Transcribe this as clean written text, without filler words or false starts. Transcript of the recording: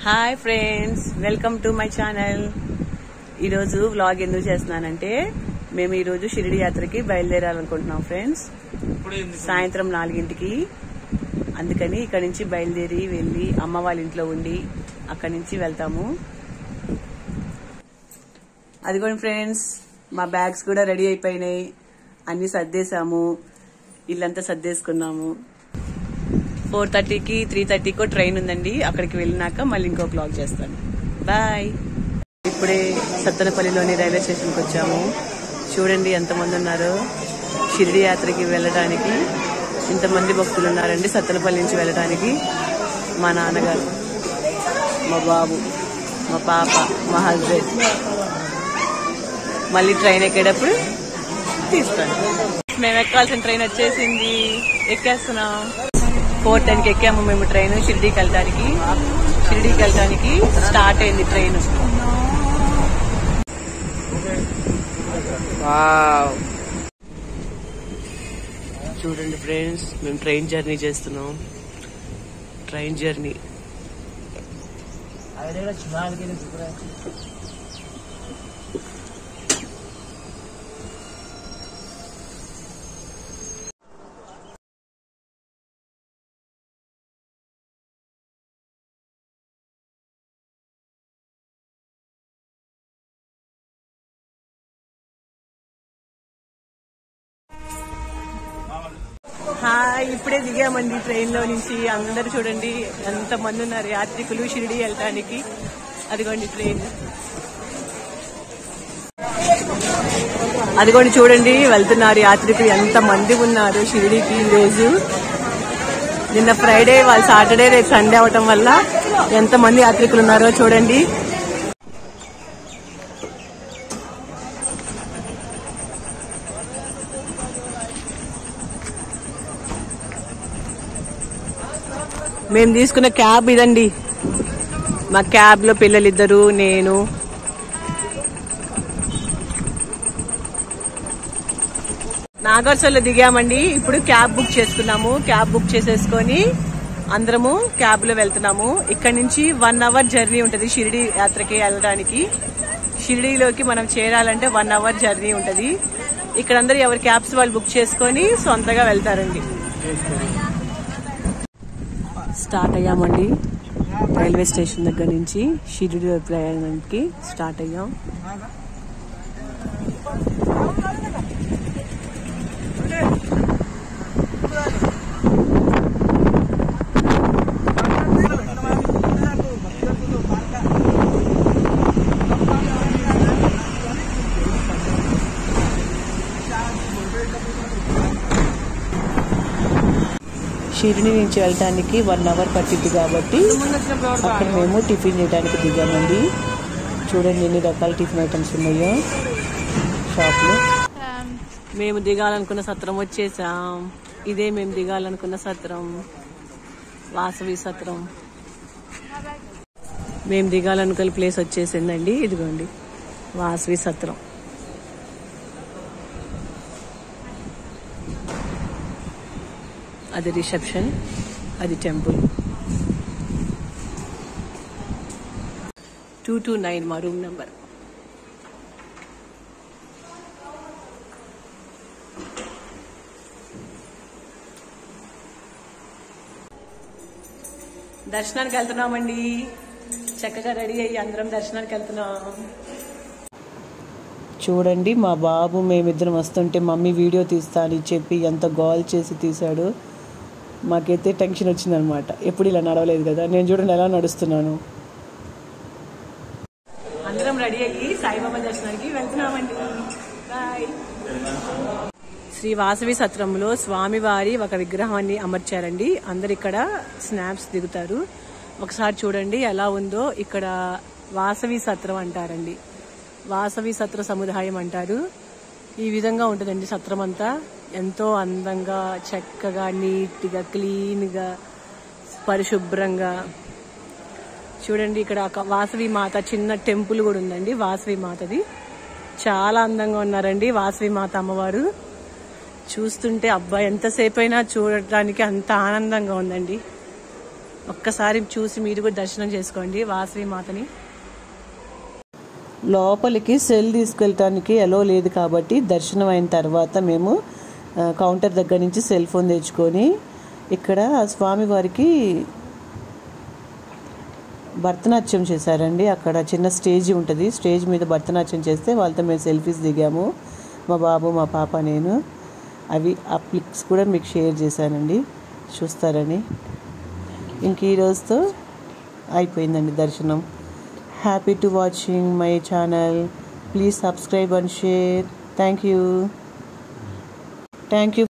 Hi friends, welcome to my channel. ఈరోజు vlog ఎందుకు చేస్తున్నానంటే మేము ఈరోజు షిరిడి యాత్రకి బయలుదేరాలనుకుంటున్నాం ఫ్రెండ్స్. సాయంత్రం 4ంటికి. అందుకని ఇక్కడి నుంచి బయలుదేరి వెళ్ళి అమ్మ వాళ్ళ ఇంట్లో ఉండి అక్కడి నుంచి వెళ్తాము. అదిగోండి ఫ్రెండ్స్, మా బ్యాగ్స్ కూడా రెడీ అయిపోయినాయి. అన్ని సర్దేశాము, ఇల్లంతా సర్దేసుకున్నాము. 4:30కి 3:30కో ట్రైన్ ఉందండి. అక్కడికి వెళ్ళినాక మళ్ళీ ఇంకో బ్లాగ్ చేస్తాను. బాయ్. ఇప్పుడే సత్తెనపల్లిలోని రైల్వే స్టేషన్కి వచ్చాము. చూడండి ఎంతమంది ఉన్నారో. షిరిడి యాత్రకి వెళ్ళడానికి ఇంతమంది భక్తులు ఉన్నారండి. సత్తెనపల్లి నుంచి వెళ్ళడానికి మా నాన్నగారు, మా బాబు, మా పాప, మా హస్బెండ్. మళ్ళీ ట్రైన్ ఎక్కేటప్పుడు తీస్తాను. మేము ఎక్కాల్సిన ట్రైన్ వచ్చేసింది, ఎక్కేస్తున్నాం. 4:10కి ఎక్కాము మేము ట్రైన్. షిరిడీకి వెళ్ళడానికి స్టార్ట్ అయింది ట్రైన్. చూడండి ఫ్రెండ్స్, మేము ట్రైన్ జర్నీ చేస్తున్నాం. Train journey hi. ఇప్పుడే దిగామండి ట్రైన్ లో నుంచి. అందరు చూడండి ఎంత మంది ఉన్నారు యాత్రికులు షిరిడి వెళ్ళటానికి. అదిగోండి ట్రైన్, అదిగోండి చూడండి వెళ్తున్నారు యాత్రికులు. ఎంత మంది ఉన్నారు షిరిడికి ఈరోజు. నిన్న ఫ్రైడే, వాళ్ళు సాటర్డే, రేపు సండే అవటం వల్ల ఎంత మంది యాత్రికులు ఉన్నారో చూడండి. మేము తీసుకున్న క్యాబ్ ఇదండి. మా క్యాబ్ లో పిల్లలిద్దరు, నేను. నాగర్సోల్లో దిగామండి. ఇప్పుడు క్యాబ్ బుక్ చేసుకున్నాము. క్యాబ్ బుక్ చేసేసుకొని అందరము క్యాబ్ లో వెళ్తున్నాము. ఇక్కడ నుంచి 1 అవర్ జర్నీ ఉంటుంది షిరిడి యాత్రకి వెళ్ళడానికి. షిరిడిలోకి మనం చేరాలంటే 1 అవర్ జర్నీ ఉంటుంది. ఇక్కడ అందరూ ఎవరి క్యాబ్స్ వాళ్ళు బుక్ చేసుకొని సొంతగా వెళ్తారండి. స్టార్ట్ అయ్యామండి రైల్వే స్టేషన్ దగ్గర నుంచి. షిరిడి ప్రయాణానికి స్టార్ట్ అయ్యాం. షిరిడి నుంచి వెళ్ళడానికి 1 అవర్ పట్టింది కాబట్టి అక్కడ మేము టిఫిన్ చేయడానికి దిగామండి. చూడండి ఎన్ని రకాల టిఫిన్ ఐటమ్స్ ఉన్నాయో షాప్లో. మేము దిగాలనుకున్న సత్రం వచ్చేసాం. ఇదే మేము దిగాలనుకున్న సత్రం, వాసవి సత్రం. మేము దిగాలనుకున్న ప్లేస్ వచ్చేసిందండి. ఇదిగోండి వాసవి సత్రం. అది రిసెప్షన్, అది టెంపుల్. 229 మా రూమ్ నెంబర్. దర్శనానికి వెళ్తున్నామండి. చక్కగా రెడీ అయ్యి అందరం దర్శనానికి వెళ్తున్నాం. చూడండి మా బాబు, మేమిద్దరం వస్తుంటే మమ్మీ వీడియో తీస్తా అని చెప్పి ఎంత గోల్ చేసి తీశాడు. మాకైతే టెన్షన్ వచ్చిందనమాట. ఎప్పుడు ఇలా నడవలేదు కదా. నేను చూడండి ఎలా నడుస్తున్నాను. అందరం రెడీ అయ్యి సాయిబాబా దర్శనానికి వెళ్తున్నామండి. బాయ్. శ్రీ వాసవి సత్రంలో స్వామివారి ఒక విగ్రహాన్ని అమర్చారండి. అందరు ఇక్కడ స్నాప్స్ దిగుతారు. ఒకసారి చూడండి ఎలా ఉందో. ఇక్కడ వాసవి సత్రం అంటారండి. వాసవి సత్ర సముదాయం అంటారు. ఈ విధంగా ఉంటుందండి సత్రం అంతా. ఎంతో అందంగా, చక్కగా, నీట్గా, క్లీన్గా, పరిశుభ్రంగా. చూడండి ఇక్కడ వాసవి మాత చిన్న టెంపుల్ కూడా ఉందండి. వాసవి మాతది చాలా అందంగా ఉన్నారండి వాసవి మాత అమ్మవారు. చూస్తుంటే అబ్బా ఎంతసేపు అయినా చూడటానికి అంత ఆనందంగా ఉందండి. ఒక్కసారి చూసి మీరు కూడా దర్శనం చేసుకోండి వాసవి మాతని. లోపలికి సెల్ తీసుకెళ్ళటానికి ఎలో లేదు కాబట్టి దర్శనం అయిన తర్వాత మేము కౌంటర్ దగ్గర నుంచి సెల్ ఫోన్ తెచ్చుకొని ఇక్కడ స్వామివారికి భరతనాట్యం చేశారండి. అక్కడ చిన్న స్టేజ్ ఉంటుంది, స్టేజ్ మీద భరతనాట్యం చేస్తే వాళ్ళతో మేము సెల్ఫీస్ దిగాము, మా బాబు మా పాప నేను. ఆ పిక్స్ కూడా మీకు షేర్ చేశానండి, చూస్తారని. ఇంక ఈరోజుతో అయిపోయిందండి దర్శనం. Happy to watching my channel. Please subscribe and share. Thank you.